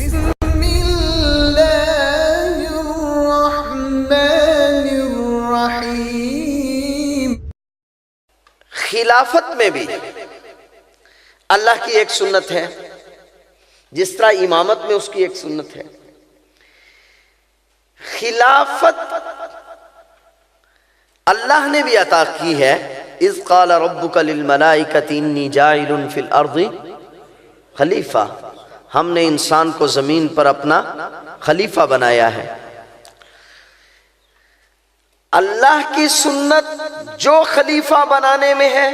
بسم اللہ الرحمن الرحیم۔ خلافت میں بھی اللہ کی ایک سنت ہے، جس طرح امامت میں اس کی ایک سنت ہے۔ خلافت اللہ نے بھی عطا کی ہے۔ اذ قال ربک للملائکۃ انی جاعل فی الارض خلیفہ، ہم نے انسان کو زمین پر اپنا خلیفہ بنایا ہے۔ اللہ کی سنت جو خلیفہ بنانے میں ہے،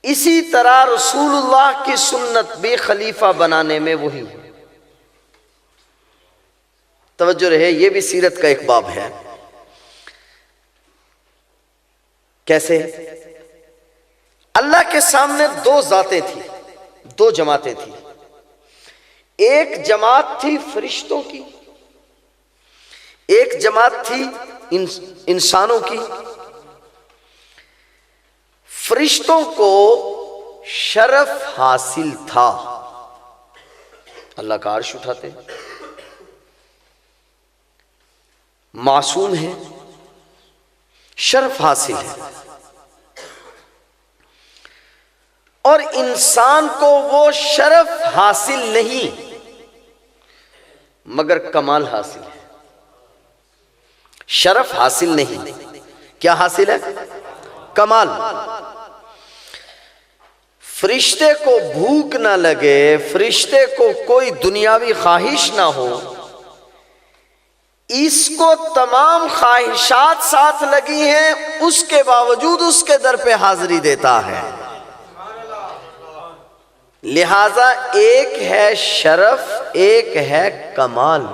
اسی طرح رسول اللہ کی سنت بھی خلیفہ بنانے میں وہی ہے۔ توجہ رہے، یہ بھی سیرت کا ایک باب ہے۔ کیسے؟ اللہ کے سامنے دو ذاتیں تھیں، دو جماعتیں تھیں۔ ایک جماعت تھی فرشتوں کی، ایک جماعت تھی انسانوں کی۔ فرشتوں کو شرف حاصل تھا، اللہ کا عرش اٹھاتے، معصوم ہے، شرف حاصل ہے۔ اور انسان کو وہ شرف حاصل نہیں مگر کمال حاصل ہے۔ شرف حاصل نہیں، کیا حاصل ہے؟ کمال۔ فرشتے کو بھوک نہ لگے، فرشتے کو کوئی دنیاوی خواہش نہ ہو، اس کو تمام خواہشات ساتھ لگی ہیں، اس کے باوجود اس کے در پہ حاضری دیتا ہے۔ لہذا ایک ہے شرف، ایک ہے کمال۔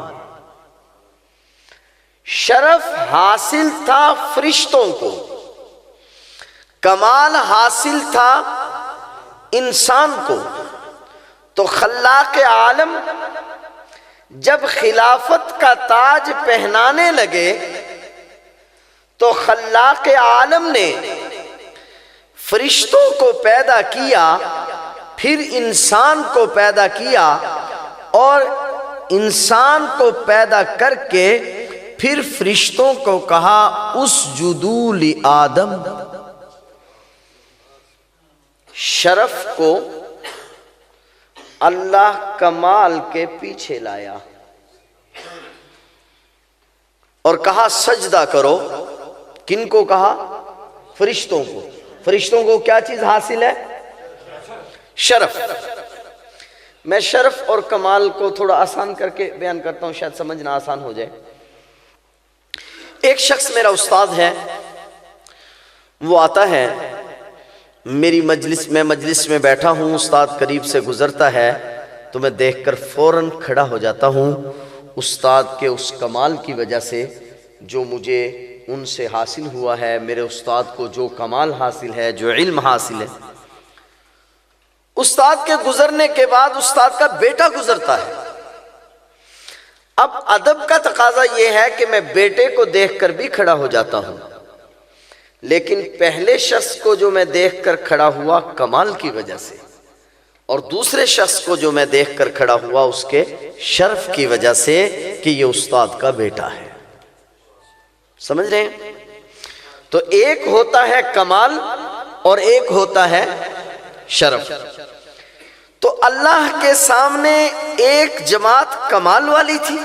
شرف حاصل تھا فرشتوں کو، کمال حاصل تھا انسان کو۔ تو خلاق عالم جب خلافت کا تاج پہنانے لگے تو خلاق عالم نے فرشتوں کو پیدا کیا، پھر انسان کو پیدا کیا، اور انسان کو پیدا کر کے پھر فرشتوں کو کہا اسجدوا لآدم۔ شرف کو اللہ کمال کے پیچھے لایا اور کہا سجدہ کرو۔ کن کو کہا؟ فرشتوں کو۔ فرشتوں کو کیا چیز حاصل ہے؟ شرف۔ میں شرف اور کمال کو تھوڑا آسان کر کے بیان کرتا ہوں، شاید سمجھنا آسان ہو جائے۔ ایک شخص میرا استاد ہے، وہ آتا ہے میری مجلس میں بیٹھا ہوں، استاد قریب سے گزرتا ہے تو میں دیکھ کر فوراً کھڑا ہو جاتا ہوں۔ استاد کے اس کمال کی وجہ سے جو مجھے ان سے حاصل ہوا ہے، میرے استاد کو جو کمال حاصل ہے، جو علم حاصل ہے۔ استاد کے گزرنے کے بعد استاد کا بیٹا گزرتا ہے۔ اب ادب کا تقاضا یہ ہے کہ میں بیٹے کو دیکھ کر بھی کھڑا ہو جاتا ہوں، لیکن پہلے شخص کو جو میں دیکھ کر کھڑا ہوا کمال کی وجہ سے، اور دوسرے شخص کو جو میں دیکھ کر کھڑا ہوا اس کے شرف کی وجہ سے کہ یہ استاد کا بیٹا ہے۔ سمجھ رہے ہیں؟ تو ایک ہوتا ہے کمال اور ایک ہوتا ہے شرف۔ تو اللہ کے سامنے ایک جماعت کمال والی تھی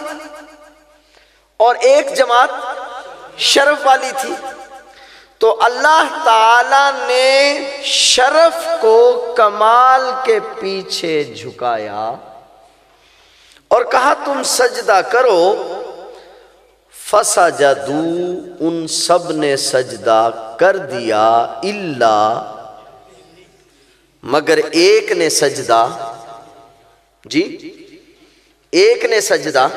اور ایک جماعت شرف والی تھی۔ تو اللہ تعالی نے شرف کو کمال کے پیچھے جھکایا اور کہا تم سجدہ کرو۔ فسجدوا، ان سب نے سجدہ کر دیا، الا، مگر ایک نے سجدہ، جی ایک نے سجدہ،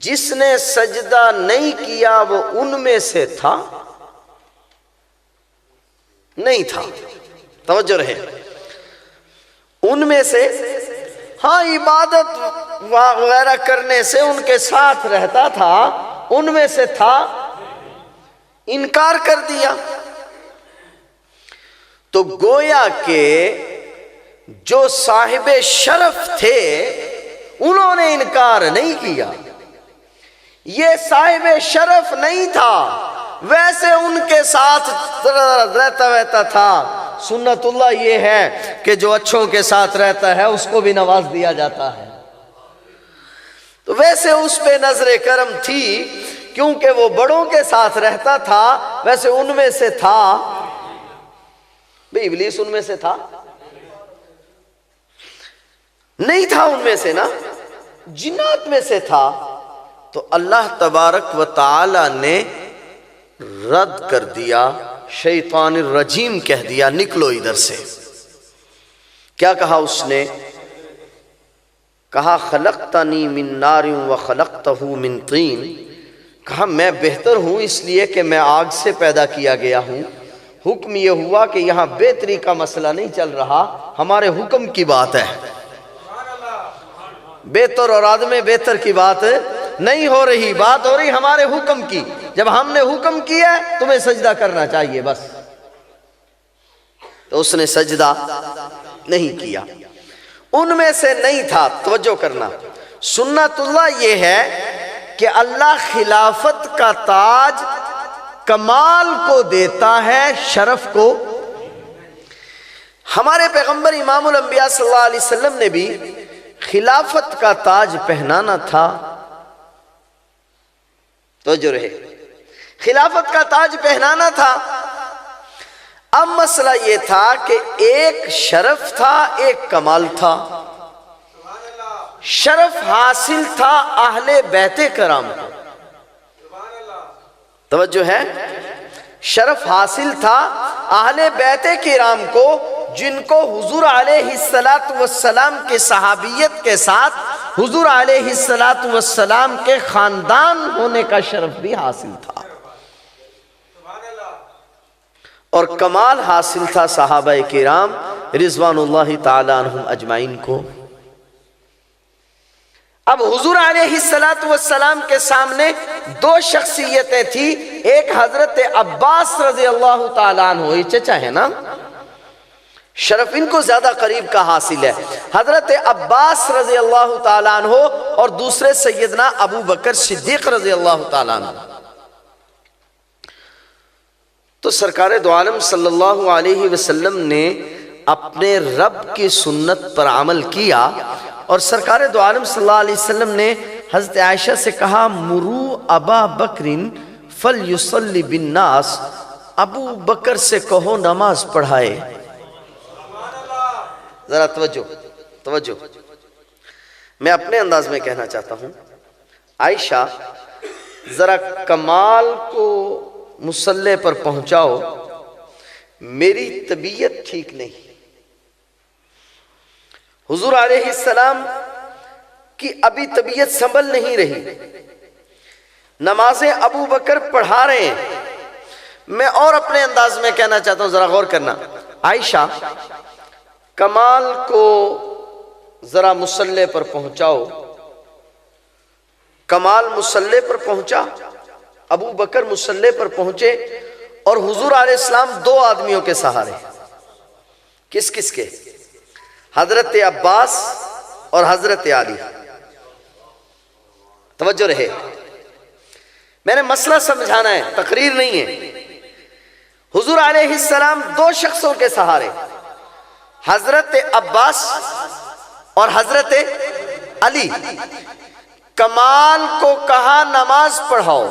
جس نے سجدہ نہیں کیا وہ ان میں سے تھا نہیں تھا۔ توجہ رہے، ان میں سے، ہاں عبادت وغیرہ کرنے سے ان کے ساتھ رہتا تھا، ان میں سے تھا، انکار کر دیا۔ تو گویا کہ جو صاحب شرف تھے انہوں نے انکار نہیں کیا. یہ صاحب شرف نہیں تھا ویسے ان کے ساتھ رہتا تھا. سنت اللہ یہ ہے کہ جو اچھوں کے ساتھ رہتا ہے اس کو بھی نواز دیا جاتا ہے. تو ویسے اس پہ نظر کرم تھی کیونکہ وہ بڑوں کے ساتھ رہتا تھا. ویسے ان میں سے تھا بھئی ابلیس ان میں سے تھا نہیں تھا, ان میں سے نا جنات میں سے تھا. تو اللہ تبارک و تعالی نے رد کر دیا, شیطان الرجیم کہہ دیا نکلو ادھر سے. کیا کہا اس نے؟ کہا خلقتنی من نار و خلقتہ من طین. کہا میں بہتر ہوں اس لیے کہ میں آگ سے پیدا کیا گیا ہوں. حکم یہ ہوا کہ یہاں بہتری کا مسئلہ نہیں چل رہا, ہمارے حکم کی بات ہے. بہتر اور آدم بہتر کی بات نہیں ہو رہی, بات ہو رہی ہمارے حکم کی. جب ہم نے حکم کیا تمہیں سجدہ کرنا چاہیے بس. تو اس نے سجدہ نہیں کیا, ان میں سے نہیں تھا. توجہ کرنا, سنت اللہ یہ ہے کہ اللہ خلافت کا تاج کمال کو دیتا ہے, شرف کو. ہمارے پیغمبر امام الانبیاء صلی اللہ علیہ وسلم نے بھی خلافت کا تاج پہنانا تھا. توجہ رہے, خلافت کا تاج پہنانا تھا. اب مسئلہ یہ تھا کہ ایک شرف تھا ایک کمال تھا. شرف حاصل تھا اہل بیت کرام کو. توجہ ہے, شرف حاصل تھا اہل بیت کرام کو جن کو حضور علیہ السلام کے صحابیت کے ساتھ حضور علیہ السلام کے خاندان ہونے کا شرف بھی حاصل تھا, اور کمال حاصل تھا صحابہ کرام رضوان اللہ تعالی عنہم اجمعین کو. اب حضور علیہ السلام کے سامنے دو شخصیتیں تھی. ایک حضرت عباس رضی اللہ تعالیٰ عنہ, یہ چچا ہے نا, شرف ان کو زیادہ قریب کا حاصل ہے. حضرت عباس رضی اللہ تعالیٰ عنہ اور دوسرے سیدنا ابو بکر صدیق رضی اللہ تعالیٰ عنہ. تو سرکار دو عالم صلی اللہ علیہ وسلم نے اپنے رب کی سنت پر عمل کیا, اور سرکار دو عالم صلی اللہ علیہ وسلم نے حضرت عائشہ سے کہا مرو ابا بکر فلیصلی بالناس, ابو بکر سے کہو نماز پڑھائے. ذرا توجہ, میں اپنے انداز میں کہنا چاہتا ہوں. عائشہ ذرا کمال کو مصلی پر پہنچاؤ, میری طبیعت ٹھیک نہیں. حضور علیہ السلام کی ابھی طبیعت سنبھل نہیں رہی, نمازیں ابو بکر پڑھا رہے ہیں. میں اور اپنے انداز میں کہنا چاہتا ہوں, ذرا غور کرنا. عائشہ کمال کو ذرا مصلی پر پہنچاؤ. کمال مصلی پر پہنچا, ابو بکر مصلی پر پہنچے, اور حضور علیہ السلام دو آدمیوں کے سہارے. کس کس کے؟ حضرت عباس اور حضرت علی. توجہ رہے, میں نے مسئلہ سمجھانا ہے, تقریر نہیں ہے. حضور علیہ السلام دو شخصوں کے سہارے, حضرت عباس اور حضرت علی. کمال کو کہا نماز پڑھاؤ,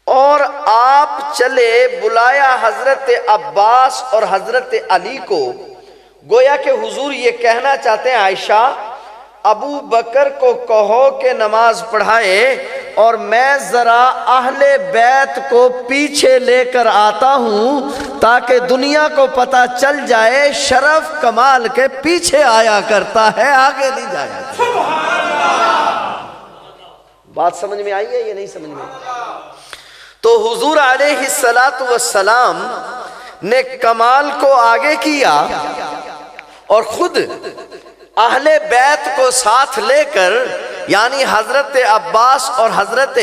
اور آپ چلے بلایا حضرت عباس اور حضرت علی کو. گویا کہ حضور یہ کہنا چاہتے ہیں عائشہ ابو بکر کو کہو کہ نماز پڑھائے, اور میں ذرا اہل بیت کو پیچھے لے کر آتا ہوں تاکہ دنیا کو پتہ چل جائے شرف کمال کے پیچھے آیا کرتا ہے, آگے نہیں جایا. بات سمجھ میں آئی ہے یا نہیں سمجھ میں؟ تو حضور علیہ السلام نے کمال کو آگے کیا اور خود اہل بیت کو ساتھ لے کر, یعنی حضرت عباس اور حضرت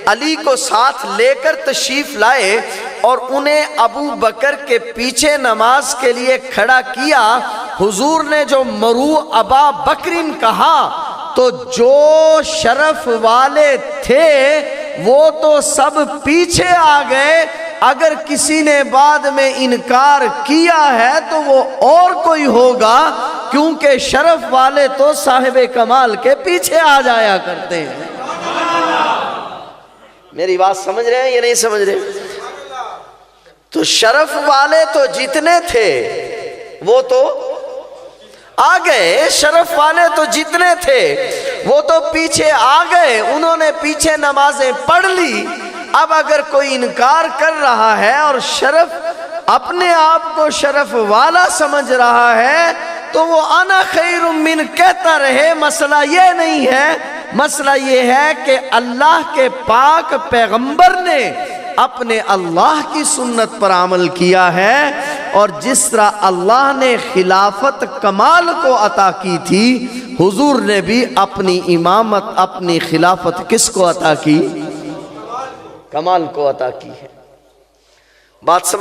علی کو ساتھ لے کر تشریف لائے, اور انہیں ابو بکر کے پیچھے نماز کے لیے کھڑا کیا، حضور نے جو مرو ابا بکرین کہا تو جو شرف والے تھے وہ تو سب پیچھے آ گئے، اگر کسی نے بعد میں انکار کیا ہے تو وہ اور کوئی ہوگا، کیونکہ شرف والے تو صاحب کمال کے پیچھے آ جایا کرتے ہیں۔ میری بات سمجھ رہے ہیں یا نہیں سمجھ رہے؟ تو شرف والے تو جتنے تھے وہ تو آ گئے، شرف والے تو جتنے تھے وہ تو پیچھے آ گئے، انہوں نے پیچھے نمازیں پڑھ لی۔ اب اگر کوئی انکار کر رہا ہے اور شرف اپنے آپ کو شرف والا سمجھ رہا ہے تو وہ انا خیر من کہتا رہے، مسئلہ یہ نہیں ہے۔ مسئلہ یہ ہے کہ اللہ کے پاک پیغمبر نے اپنے اللہ کی سنت پر عمل کیا ہے، اور جس طرح اللہ نے خلافت کمال کو عطا کی تھی، حضور نے بھی اپنی امامت، اپنی خلافت کس کو عطا کی؟ کمال کو عطا کی ہے۔ بات سمجھ